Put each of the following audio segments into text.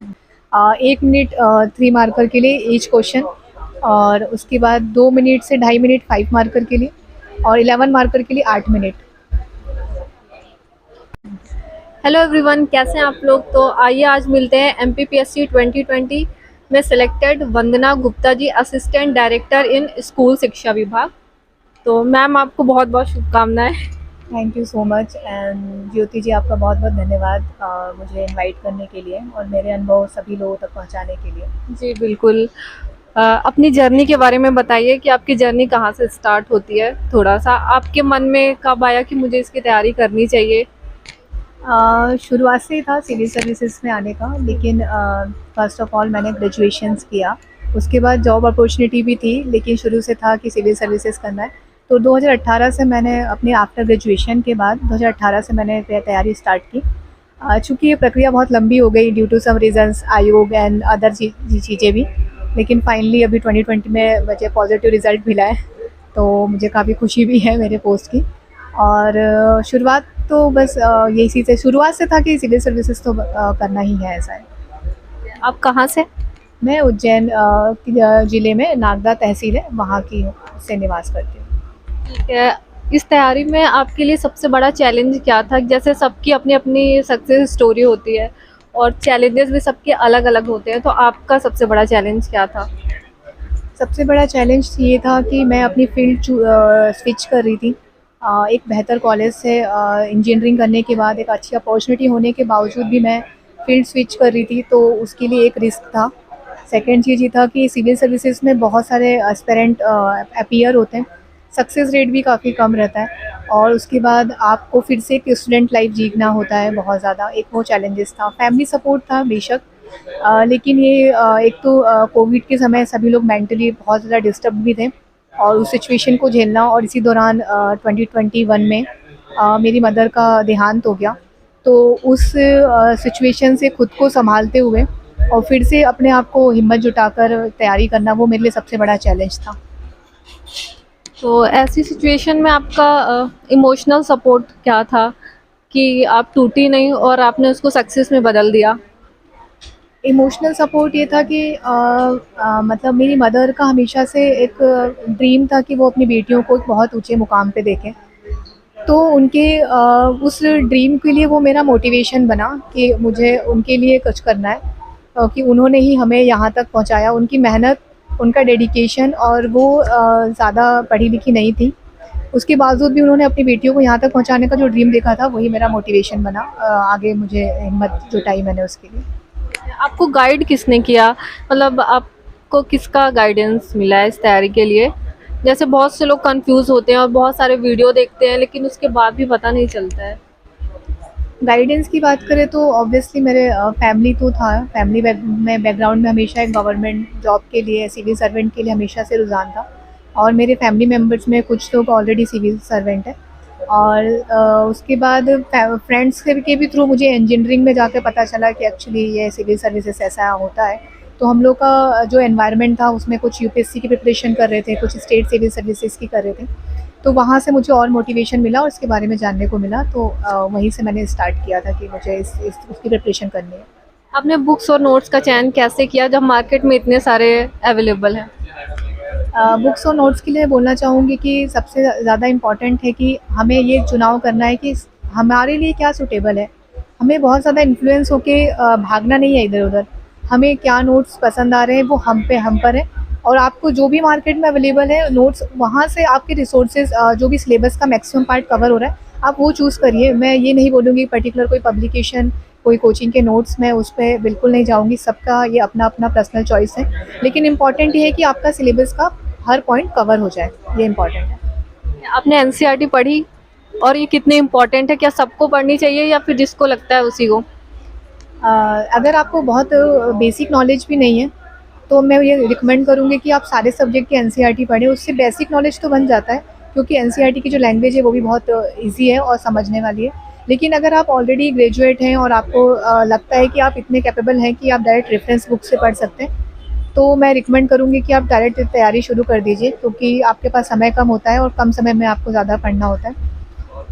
1 minute 3 marker के लिए each question, और उसके बाद 2 मिनट से ढाई मिनट 5 मार्कर के लिए, और 11 मार्कर के लिए 8 मिनट। हेलो एवरीवन, कैसे हैं आप लोग। तो आइए आज मिलते हैं एमपीपीएससी 2020 में selected Vandana Gupta ji, assistant director in school शिक्षा विभाग। तो मैम आपको बहुत बहुत शुभकामनाएं। Thank you so much, and Jyoti ji आपका बहुत बहुत धन्यवाद मुझे इनवाइट करने के लिए और मेरे अनुभव सभी लोगों तक पहुंचाने के लिए। जी बिल्कुल। अपनी जर्नी के बारे में बताइए कि आपकी जर्नी कहाँ से स्टार्ट होती है। थोड़ा सा आपके मन में कब आया कि मुझे इसकी तैयारी करनी चाहिए। शुरुआत से ही था सिविल सर्विसेज में आने का, लेकिन फर्स्ट ऑफ ऑल मैंने ग्रेजुएशंस किया, उसके बाद जॉब अपॉर्चुनिटी भी थी, लेकिन शुरू से था कि सिविल सर्विसेज करना है। तो 2018 से मैंने अपने आफ्टर ग्रेजुएशन के बाद 2018 से मैंने तैयारी स्टार्ट की। चूँकि ये प्रक्रिया बहुत लंबी हो गई ड्यू टू सम रीज़न्स, आयोग एंड अदर चीज़ें भी, लेकिन फाइनली अभी 2020 में मुझे पॉजिटिव रिज़ल्ट मिला है, तो मुझे काफ़ी खुशी भी है मेरे पोस्ट की। और शुरुआत तो बस यही चीज़ है, शुरुआत से था कि सिविल सर्विसेज तो करना ही है, ऐसा है। आप कहाँ से। मैं उज्जैन ज़िले में नागदा तहसील है, वहाँ की से निवास करती हूँ। ठीक है। इस तैयारी में आपके लिए सबसे बड़ा चैलेंज क्या था। जैसे सबकी अपनी अपनी सक्सेस स्टोरी होती है और चैलेंजेस भी सबके अलग अलग होते हैं, तो आपका सबसे बड़ा चैलेंज क्या था। सबसे बड़ा चैलेंज ये था कि मैं अपनी फील्ड स्विच कर रही थी। एक बेहतर कॉलेज से इंजीनियरिंग करने के बाद एक अच्छी अपॉर्चुनिटी होने के बावजूद भी मैं फील्ड स्विच कर रही थी, तो उसके लिए एक रिस्क था। सेकंड चीज़ ये था कि सिविल सर्विसेज में बहुत सारे एस्पिरेंट अपीयर होते हैं, सक्सेस रेट भी काफ़ी कम रहता है, और उसके बाद आपको फिर से एक स्टूडेंट लाइफ जीना होता है बहुत ज़्यादा, एक वो चैलेंजेस था। फैमिली सपोर्ट था बेशक, लेकिन ये एक तो कोविड के समय सभी लोग मेंटली बहुत ज़्यादा डिस्टर्ब भी थे, और उस सिचुएशन को झेलना, और इसी दौरान 2021 में मेरी मदर का देहांत हो गया। तो उस सिचुएशन से खुद को संभालते हुए और फिर से अपने आप को हिम्मत जुटाकर तैयारी करना, वो मेरे लिए सबसे बड़ा चैलेंज था। तो ऐसी सिचुएशन में आपका इमोशनल सपोर्ट क्या था कि आप टूटी नहीं और आपने उसको सक्सेस में बदल दिया। इमोशनल सपोर्ट ये था कि मतलब मेरी मदर का हमेशा से एक ड्रीम था कि वो अपनी बेटियों को एक बहुत ऊंचे मुकाम पे देखें, तो उनके उस ड्रीम के लिए वो मेरा मोटिवेशन बना कि मुझे उनके लिए कुछ करना है, कि उन्होंने ही हमें यहाँ तक पहुँचाया। उनकी मेहनत, उनका डेडिकेशन, और वो ज़्यादा पढ़ी लिखी नहीं थी, उसके बावजूद भी उन्होंने अपनी बेटियों को यहाँ तक पहुँचाने का जो ड्रीम देखा था, वही मेरा मोटिवेशन बना। आगे मुझे हिम्मत जुटाई मैंने उसके लिए। आपको गाइड किसने किया, मतलब आपको किसका गाइडेंस मिला है इस तैयारी के लिए। जैसे बहुत से लोग कंफ्यूज होते हैं और बहुत सारे वीडियो देखते हैं लेकिन उसके बाद भी पता नहीं चलता है। गाइडेंस की बात करें तो ऑब्वियसली मेरे फैमिली तो था, फैमिली में बैकग्राउंड में हमेशा एक गवर्नमेंट जॉब के लिए, सिविल सर्वेंट के लिए हमेशा से रुझान था, और मेरे फैमिली मेम्बर्स में कुछ लोग ऑलरेडी सिविल सर्वेंट है। और उसके बाद फ्रेंड्स के भी थ्रू मुझे इंजीनियरिंग में जाकर पता चला कि एक्चुअली ये सिविल सर्विसेज ऐसा होता है। तो हम लोग का जो एनवायरनमेंट था उसमें कुछ यूपीएससी की प्रिपरेशन कर रहे थे, कुछ स्टेट सिविल सर्विसेज की कर रहे थे, तो वहाँ से मुझे और मोटिवेशन मिला और इसके बारे में जानने को मिला, तो वहीं से मैंने स्टार्ट किया था कि मुझे उसकी प्रिपरेशन करनी है। आपने बुक्स और नोट्स का चयन कैसे किया जब मार्केट में इतने सारे अवेलेबल हैं। बुक्स और नोट्स के लिए बोलना चाहूँगी कि सबसे ज़्यादा इम्पॉर्टेंट है कि हमें ये चुनाव करना है कि हमारे लिए क्या सूटेबल है। हमें बहुत ज़्यादा इन्फ्लुएंस होके भागना नहीं है इधर उधर। हमें क्या नोट्स पसंद आ रहे हैं वो हम पर है, और आपको जो भी मार्केट में अवेलेबल है नोट्स, वहाँ से आपके रिसोर्सेज जो भी सिलेबस का मैक्सिमम पार्ट कवर हो रहा है, आप वो चूज़ करिए। मैं ये नहीं बोलूँगी पर्टिकुलर कोई पब्लिकेशन, कोई कोचिंग के नोट्स, मैं उस पर बिल्कुल नहीं जाऊँगी, सबका ये अपना अपना पर्सनल चॉइस है, लेकिन इम्पॉर्टेंट ये है कि आपका सिलेबस का हर पॉइंट कवर हो जाए, ये इम्पॉर्टेंट है। आपने एनसीईआरटी पढ़ी और ये कितनी इम्पोर्टेंट है, क्या सबको पढ़नी चाहिए या फिर जिसको लगता है उसी को। अगर आपको बहुत बेसिक नॉलेज भी नहीं है तो मैं ये रिकमेंड करूँगी कि आप सारे सब्जेक्ट की एनसीईआरटी पढ़ें, उससे बेसिक नॉलेज तो बन जाता है, क्योंकि एनसीईआरटी की जो लैंग्वेज है वो भी बहुत ईजी है और समझने वाली है। लेकिन अगर आप ऑलरेडी ग्रेजुएट हैं और आपको लगता है कि आप इतने कैपेबल हैं कि आप डायरेक्ट रेफरेंस बुक से पढ़ सकते हैं, तो मैं रिकमेंड करूँगी कि आप डायरेक्ट तैयारी शुरू कर दीजिए, क्योंकि आपके पास समय कम होता है और कम समय में आपको ज़्यादा पढ़ना होता है।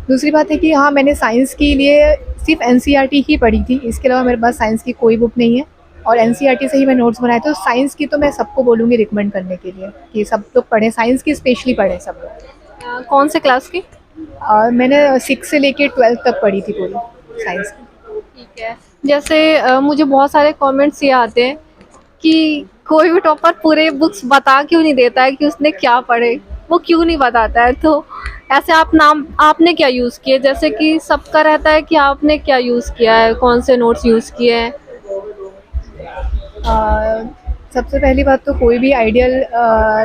दूसरी बात है कि हाँ, मैंने साइंस के लिए सिर्फ एनसीईआरटी ही पढ़ी थी, इसके अलावा मेरे पास साइंस की कोई बुक नहीं है। और एनसीईआरटी से ही मैं नोट्स बनाए। तो साइंस की तो मैं सबको बोलूँगी रिकमेंड करने के लिए कि सब लोग पढ़ें, साइंस की स्पेशली पढ़ें सब लोग। कौन से क्लास की? मैंने 6 से लेके 12 तक पढ़ी थी पूरी साइंस की। ठीक है। जैसे मुझे बहुत सारे कमेंट्स ये आते हैं कि कोई भी टॉपर पूरे बुक्स बता क्यों नहीं देता है कि उसने क्या पढ़े, वो क्यों नहीं बताता है। तो ऐसे आपने क्या यूज़ किए? जैसे कि सबका रहता है कि आपने क्या यूज़ किया है, कौन से नोट्स यूज़ किए हैं? सबसे पहली बात तो कोई भी आइडियल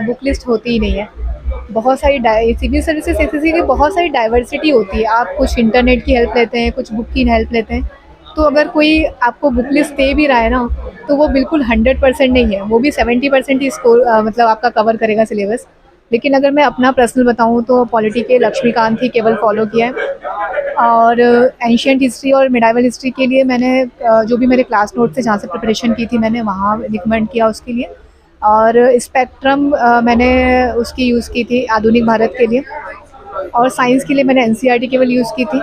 बुक लिस्ट होती ही नहीं है। बहुत सारी सिविल सर्विसेज ऐसी की बहुत सारी डाइवर्सिटी होती है। आप कुछ इंटरनेट की हेल्प लेते हैं, कुछ बुक की हेल्प लेते हैं। तो अगर कोई आपको बुक लिस्ट दे भी रहा है ना, तो वो बिल्कुल 100% नहीं है, वो भी 70% ही स्कोर मतलब आपका कवर करेगा सिलेबस। लेकिन अगर मैं अपना पर्सनल बताऊँ तो पॉलिटी के लक्ष्मीकांत ही केवल फॉलो किया है। और एंशियंट हिस्ट्री और मिडाइवल हिस्ट्री के लिए मैंने जो भी मेरे क्लास नोट से जहाँ से प्रिपरेशन की थी मैंने वहाँ रिकमेंड किया उसके लिए। और स्पेक्ट्रम मैंने उसकी यूज़ की थी आधुनिक भारत के लिए। और साइंस के लिए मैंने एनसीईआरटी केवल यूज़ की थी।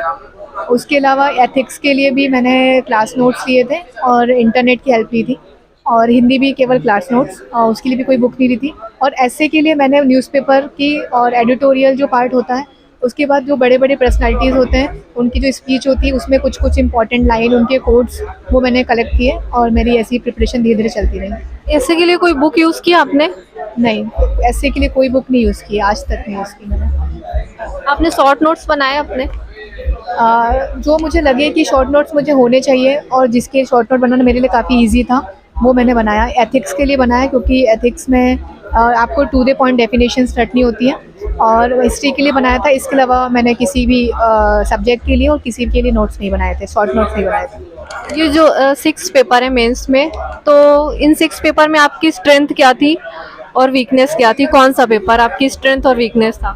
उसके अलावा एथिक्स के लिए भी मैंने क्लास नोट्स लिए थे और इंटरनेट की हेल्प ली थी। और हिंदी भी केवल क्लास नोट्स, उसके लिए भी कोई बुक नहीं ली थी। और ऐसे के लिए मैंने न्यूज़पेपर की और एडिटोरियल जो पार्ट होता है, उसके बाद जो बड़े बड़े पर्सनालिटीज़ होते हैं उनकी जो स्पीच होती है उसमें कुछ कुछ इंपॉर्टेंट लाइन उनके कोट्स वो मैंने कलेक्ट किए और मेरी ऐसी प्रिपरेशन धीरे धीरे चलती रही। ऐसे के लिए कोई बुक यूज़ किया आपने? नहीं, ऐसे के लिए कोई बुक नहीं यूज़ की, आज तक नहीं यूज़ की मैंने। आपने शॉर्ट नोट्स बनाए अपने? जो मुझे लगे कि शॉर्ट नोट्स मुझे होने चाहिए और जिसके शॉर्ट नोट बनाना मेरे लिए काफ़ी ईजी था, वो मैंने बनाया। एथिक्स के लिए बनाया क्योंकि एथिक्स में आपको टू द पॉइंट डेफिनेशंस रटनी होती हैं। और हिस्ट्री के लिए बनाया था। इसके अलावा मैंने किसी भी सब्जेक्ट के लिए और किसी के लिए नोट्स नहीं बनाए थे, शॉर्ट नोट्स नहीं बनाए थे। ये जो 6 पेपर है मेंस में, तो इन 6 पेपर में आपकी स्ट्रेंथ क्या थी और वीकनेस क्या थी? कौन सा पेपर आपकी स्ट्रेंथ और वीकनेस था?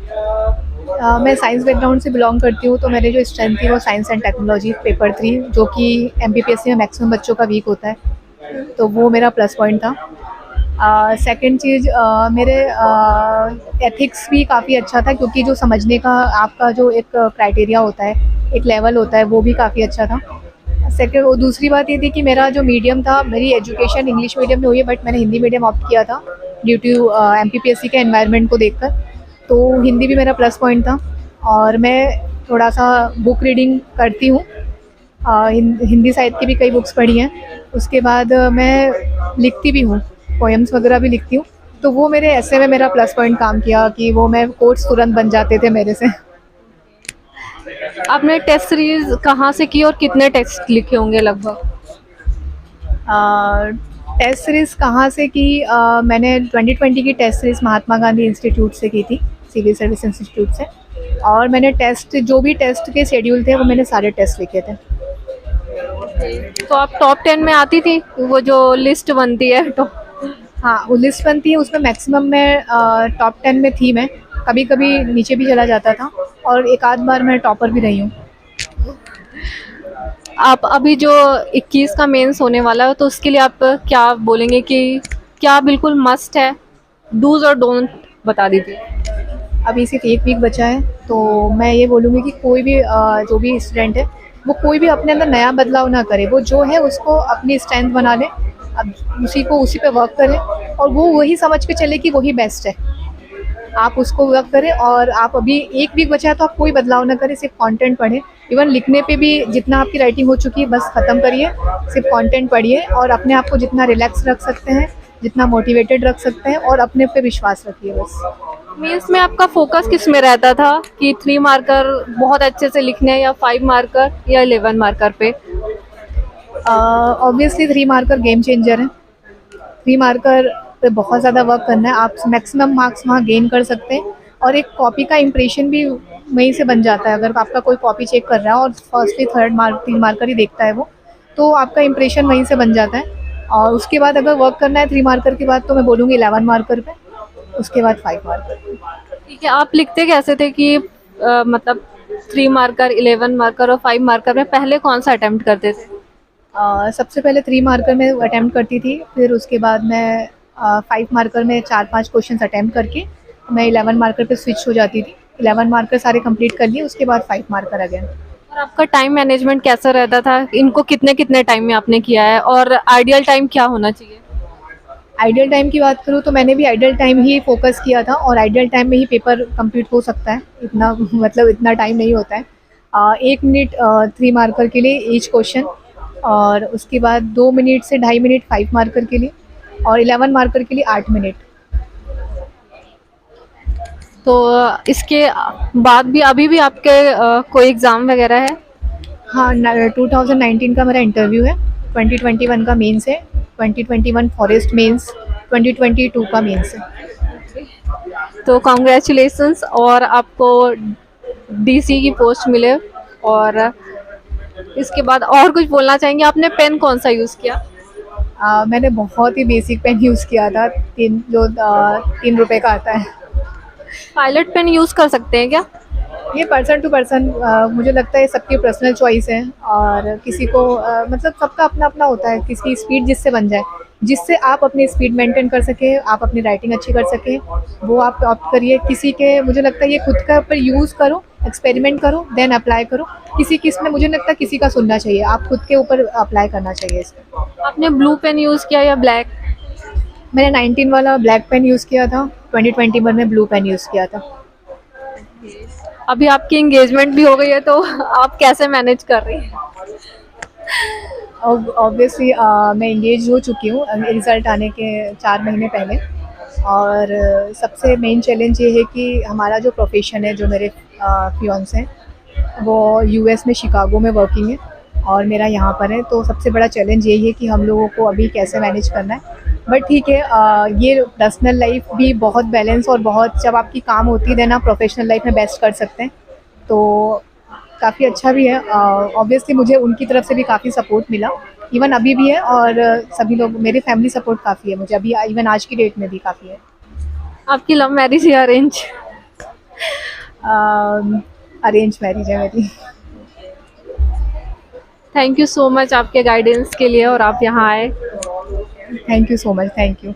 मैं साइंस बैकग्राउंड से बिलोंग करती हूँ, तो मेरे जो स्ट्रेंथ थी वो साइंस एंड टेक्नोलॉजी पेपर 3, जो कि एमपीपीएससी में मैक्सिमम बच्चों का वीक होता है, तो वो मेरा प्लस पॉइंट था। सेकंड चीज़, मेरे एथिक्स भी काफ़ी अच्छा था क्योंकि जो समझने का आपका जो एक क्राइटेरिया होता है, एक लेवल होता है, वो भी काफ़ी अच्छा था। सेकंड, वो दूसरी बात ये थी कि मेरा जो मीडियम था, मेरी एजुकेशन इंग्लिश मीडियम में हुई है बट मैंने हिंदी मीडियम ऑप्ट किया था ड्यू टू एमपीपीएससी के एनवायरनमेंट को देखकर। तो हिंदी भी मेरा प्लस पॉइंट था। और मैं थोड़ा सा बुक रीडिंग करती हूँ, हिंदी साहित्य की भी कई बुक्स पढ़ी हैं। उसके बाद मैं लिखती भी हूँ, पोएम्स वगैरह भी लिखती हूँ। तो वो मेरे ऐसे में मेरा प्लस पॉइंट काम किया कि वो मैं कोट्स तुरंत बन जाते थे मेरे से। आपने टेस्ट सीरीज कहाँ से की और कितने टेस्ट लिखे होंगे लगभग? टेस्ट सीरीज़ कहाँ से की? मैंने 2020 की test series Mahatma Gandhi institute से की थी, सिविल सर्विस इंस्टीट्यूट से। और मैंने टेस्ट, जो भी टेस्ट के शेड्यूल थे वो मैंने सारे टेस्ट लिखे थे। तो आप टॉप 10 में आती थी? वो जो लिस्ट बनती है तो? हाँ, वो लिस्ट बनती है, उसमें मैक्सिमम मैं टॉप 10 में थी। मैं कभी कभी नीचे भी चला जाता था और एक आध बार मैं टॉपर भी रही हूँ। आप अभी जो 21 का मेंस होने वाला है, तो उसके लिए आप क्या बोलेंगे कि क्या बिल्कुल मस्ट है? डूज और डोंट बता दीजिए। अभी सिर्फ 1 वीक बचा है, तो मैं ये बोलूँगी कि कोई भी जो भी स्टूडेंट है वो कोई भी अपने अंदर नया बदलाव ना करे। वो जो है उसको अपनी स्ट्रेंथ बना ले, अब उसी पे वर्क करे और वो वही समझ के चले कि वही बेस्ट है। आप उसको वर्क करें और आप अभी 1 वीक बचा है तो आप कोई बदलाव ना करें, सिर्फ कंटेंट पढ़ें। इवन लिखने पे भी जितना आपकी राइटिंग हो चुकी है बस ख़त्म करिए, सिर्फ कंटेंट पढ़िए और अपने आप को जितना रिलैक्स रख सकते हैं, जितना मोटिवेटेड रख सकते हैं और अपने पे विश्वास रखिए बस। मेंस में आपका फोकस किस में रहता था कि 3 मार्कर बहुत अच्छे से लिखने हैं या 5 मार्कर या 11 मार्कर पे? ऑब्वियसली 3 मार्कर गेम चेंजर है। 3 मार्कर पे बहुत ज़्यादा वर्क करना है, आप मैक्सिमम मार्क्स वहाँ गेन कर सकते हैं। और एक कॉपी का इम्प्रेशन भी वहीं से बन जाता है। अगर आपका कोई कॉपी चेक कर रहा है और फर्स्टली थर्ड मार्क 3 मार्कर ही देखता है वो, तो आपका इम्प्रेशन वहीं से बन जाता है। और उसके बाद अगर वर्क करना है 3 मार्कर के बाद, तो मैं बोलूँगी 11 मार्कर पे, उसके बाद 5 मार्कर पे। ठीक है, आप लिखते कैसे थे कि मतलब 3 मार्कर, 11 मार्कर और 5 मार्कर में पहले कौन सा अटेम्प्ट करते थे? सबसे पहले 3 मार्कर में अटैम्प्ट करती थी, फिर उसके बाद मैं 5 मार्कर में 4-5 क्वेश्चंस अटैम्प्ट करके मैं 11 मार्कर पे स्विच हो जाती थी। 11 मार्कर सारे कंप्लीट कर लिए, उसके बाद 5 मार्कर अगेन। और आपका टाइम मैनेजमेंट कैसा रहता था? इनको कितने कितने टाइम में आपने किया है और आइडियल टाइम क्या होना चाहिए? आइडियल टाइम की बात करूँ तो मैंने भी आइडियल टाइम ही फ़ोकस किया था और आइडियल टाइम में ही पेपर कंप्लीट हो सकता है, इतना मतलब इतना टाइम नहीं होता है। 1 मिनट 3 मार्कर के लिए ईच क्वेश्चन, और उसके बाद 2 मिनट से ढाई मिनट 5 मार्कर के लिए, और 11 मार्कर के लिए 8 मिनट। तो इसके बाद भी अभी भी आपके कोई एग्ज़ाम वगैरह है? हाँ, 2019 का मेरा इंटरव्यू है, 2021 का मेंस है, 2021 फॉरेस्ट मेंस, 2022 का मेंस है। तो कॉन्ग्रेचुलेशंस, और आपको डीसी की पोस्ट मिले। और इसके बाद और कुछ बोलना चाहेंगे? आपने पेन कौन सा यूज़ किया? मैंने बहुत ही बेसिक पेन यूज़ किया था, 3 रुपए का आता है। पायलट पेन यूज़ कर सकते हैं क्या? ये पर्सन टू पर्सन, मुझे लगता है सबकी पर्सनल चॉइस है, और किसी को मतलब सबका अपना अपना होता है, किसी की स्पीड जिससे बन जाए, जिससे आप अपनी स्पीड मेंटेन कर सकें, आप अपनी राइटिंग अच्छी कर सकें, वो आप ऑप्ट करिए। किसी के, मुझे लगता है ये खुद का ऊपर यूज़ करो, एक्सपेरिमेंट करो, देन अप्लाई करो। किसी की इसमें मुझे लगता है किसी का सुनना चाहिए, आप खुद के ऊपर अप्लाई करना चाहिए इसमें। आपने ब्लू पेन यूज़ किया या ब्लैक? मैंने 19 वाला ब्लैक पेन यूज़ किया था, 2021 में ब्लू पेन यूज़ किया था। अभी आपकी एंगेजमेंट भी हो गई है, तो आप कैसे मैनेज कर रही हैं? ऑब्वियसली मैं एंगेज हो चुकी हूँ रिज़ल्ट आने के 4 महीने पहले, और सबसे मेन चैलेंज ये है कि हमारा जो प्रोफेशन है, जो मेरे फियांसे हैं वो यूएस में शिकागो में वर्किंग है और मेरा यहाँ पर है, तो सबसे बड़ा चैलेंज यही है कि हम लोगों को अभी कैसे मैनेज करना है। बट ठीक है, ये पर्सनल लाइफ भी बहुत बैलेंस, और बहुत जब आपकी काम होती है देन आप प्रोफेशनल लाइफ में बेस्ट कर सकते हैं, तो काफ़ी अच्छा भी है। ऑब्वियसली मुझे उनकी तरफ से भी काफ़ी सपोर्ट मिला, इवन अभी भी है, और सभी लोग, मेरी फैमिली सपोर्ट काफ़ी है मुझे अभी, इवन आज की डेट में भी काफ़ी है। आपकी लव मैरिज या अरेंज? अरेंज मैरिज है मेरी। थैंक यू सो मच आपके गाइडेंस के लिए, और आप यहाँ आए। Thank you so much, thank you.